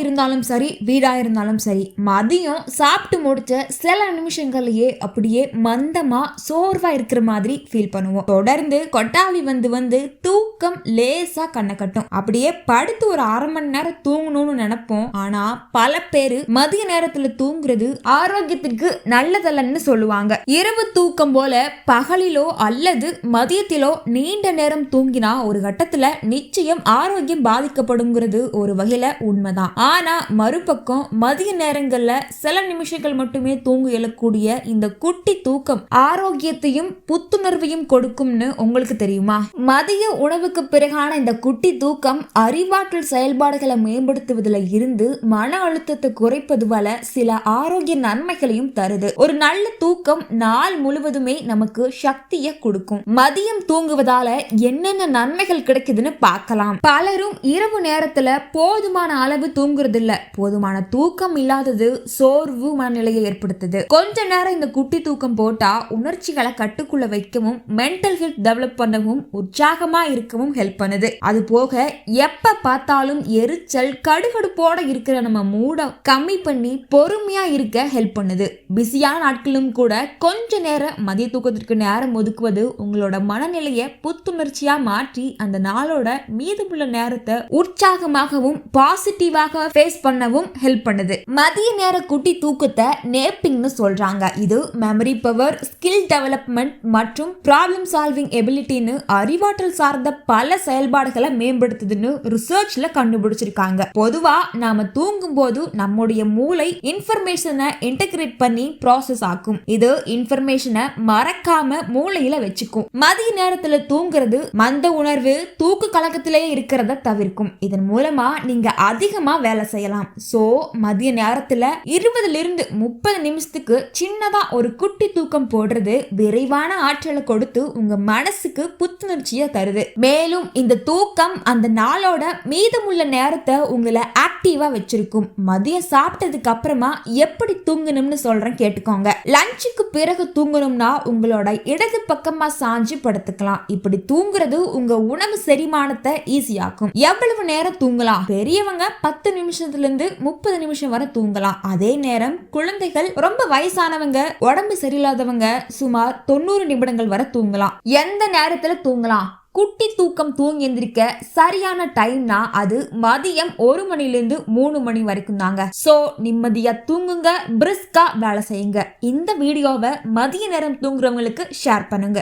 இருந்தாலும் சரி, வீடா இருந்தாலும் சரி, மதியம் சாப்பிட்டு முடிச்ச சில நிமிஷங்கள்லயே அப்படியே மந்தமா சோர்வா இருக்கிற மாதிரி ஃபீல் பண்ணுவோம். தொடர்ந்து கொட்டாவி வந்து வந்து தூக்கம் லேசா கண்ணை கட்டும். அப்படியே படுத்து ஒரு அரை மணி நேரம் தூங்கணும்னு நினைப்போம். ஆனா பல பேரு மதிய நேரத்துல தூங்குறது ஆரோக்கியத்திற்கு நல்லதல்லன்னு சொல்லுவாங்க. இரவு தூக்கம் போல பகலிலோ அல்லது மதியத்திலோ நீண்ட நேரம் தூங்கினா ஒரு கட்டத்துல நிச்சயம் ஆரோக்கியம் பாதிக்கப்படுங்கிறது ஒரு வகையில உண்மைதான். ஆனா மறுபக்கம் மதிய நேரங்கள்ல சில நிமிஷங்கள் மட்டுமே தூங்கு எழக்கூடிய இந்த குட்டி தூக்கம் ஆரோக்கியத்தையும் புத்துணர்வையும் கொடுக்கும்னு உங்களுக்கு தெரியுமா? மதிய உணவுக்கு பிறகான இந்த குட்டி தூக்கம் அறிவாற்றல் செயல்பாடுகளை மேம்படுத்துவதில் இருந்து மன அழுத்தத்தை குறைப்பது போல சில ஆரோக்கிய நன்மைகளையும் தருது. ஒரு நல்ல தூக்கம் நாள் முழுவதுமே நமக்கு சக்தியை கொடுக்கும். மதியம் தூங்குவதால என்னென்ன நன்மைகள் கிடைக்குதுன்னு பார்க்கலாம். பலரும் இரவு நேரத்துல போதுமான அளவு தூங்குறது இல்ல. போதுமான தூக்கம் இல்லாதது சோர்வு மனநிலையை ஏற்படுத்துது. கொஞ்ச நேரம் இந்த குட்டி தூக்கம் போட்டா உணர்ச்சிகளை கட்டுக்குள்ள வைக்கவும், மென்டல் ஹெல்த் டெவலப் பண்ணவும், உற்சாகமா இருக்கவும் ஹெல்ப் பண்ணுது. அது போக எப்ப பார்த்தாலும் எரிச்சல் கடுகடுப்போட இருக்கிற நம்ம மூட கம்மி பண்ணி பொறுமையா இருக்க ஹெல்ப் பண்ணுது. பிஸியான நாட்களும் கூட கொஞ்ச நேரம் மதிய தூக்கத்திற்கு நேரம் ஒதுக்குவது உங்களோட மனநிலையை புத்துணர்ச்சியா மாற்றி அந்த நாளோட மீதமுள்ள நேரத்தை உற்சாகமாகவும் பாசிட்டிவாக ஃபேஸ் பண்ணவும் ஹெல்ப் பண்ணுது. மதிய நேர குட்டி தூக்கத்தை நேப்பிங்னு சொல்றாங்க. இது மெமரி பவர், ஸ்கில் டெவலப்மெண்ட் மற்றும் ப்ராப்ளம் சால்விங் எபிலிட்டின்னு அறிவாற்றல் சார்ந்த பல செயல்பாடுகளை மேம்படுத்துதுன்னு ரிசர்ச்ல கண்டுபிடிச்சிருக்காங்க. பொதுவா நாம தூங்கும் போது நம்முடைய மூளை இன்ஃபர்மேஷனை இன்டகிரேட் பண்ணி ப்ராசஸ் ஆக்கும். இது இன்ஃபர்மேஷனை மறக்காம மூளையில வச்சுக்கும். மதிய நேரத்துல தூங்குறது மந்த உணர்வு, தூக்கு கலக்கத்திலே இருக்கிறத தவிர்க்கும். இதன் மூலமா நீங்க அதிகமா வேலை செய்யலாம். சோ மதிய நேரத்துல 20-30 நிமிஷத்துக்கு சின்னதா ஒரு குட்டி தூக்கம் போடுறது விரைவான ஆற்றலை கொடுத்து உங்க மனசுக்கு புத்துணர்ச்சியை தருது. மேலும் இந்த தூக்கம் அந்த நாளோட மீதமுள்ள நேரத்தை உங்களை ஆக்டிவா வச்சிருக்கும். மதியம் சாப்பிட்டதுக்கு அப்புறமா எப்படி தூங்கணும்னு சொல்றேன் கேட்டுக்கோங்க. லஞ்சுக்கு பிறகு தூங்கணும்னா உங்களோட இடது பக்கமா சாஞ்சு படுத்துக்கலாம். இப்படி தூங்குறது உங்க உணவு செரிமானத்தை ஈஸியாக்கும். எவ்வளவு நேரம் தூங்கலாம்? பெரியவங்க 10 நிமிஷத்துல இருந்து 30 நிமிஷம் வரை தூங்கலாம். அதே நேரம் குழந்தைகள், ரொம்ப வயசானவங்க, உடம்பு சரியில்லாதவங்க சுமார் 90 நிமிடங்கள் வரை தூங்கலாம். எந்த நேரத்துல தூங்கலாம்? குட்டி தூக்கம் தூங்கி எந்திரிக்க சரியான டைம்னா அது மதியம் 1 மணிலிருந்து 3 மணி வரைக்கும் தாங்க. சோ நிம்மதியா தூங்குங்க, பிரிஸ்கா வேலை செய்யுங்க. இந்த வீடியோவை மதிய நேரம் தூங்குறவங்களுக்கு ஷேர் பண்ணுங்க.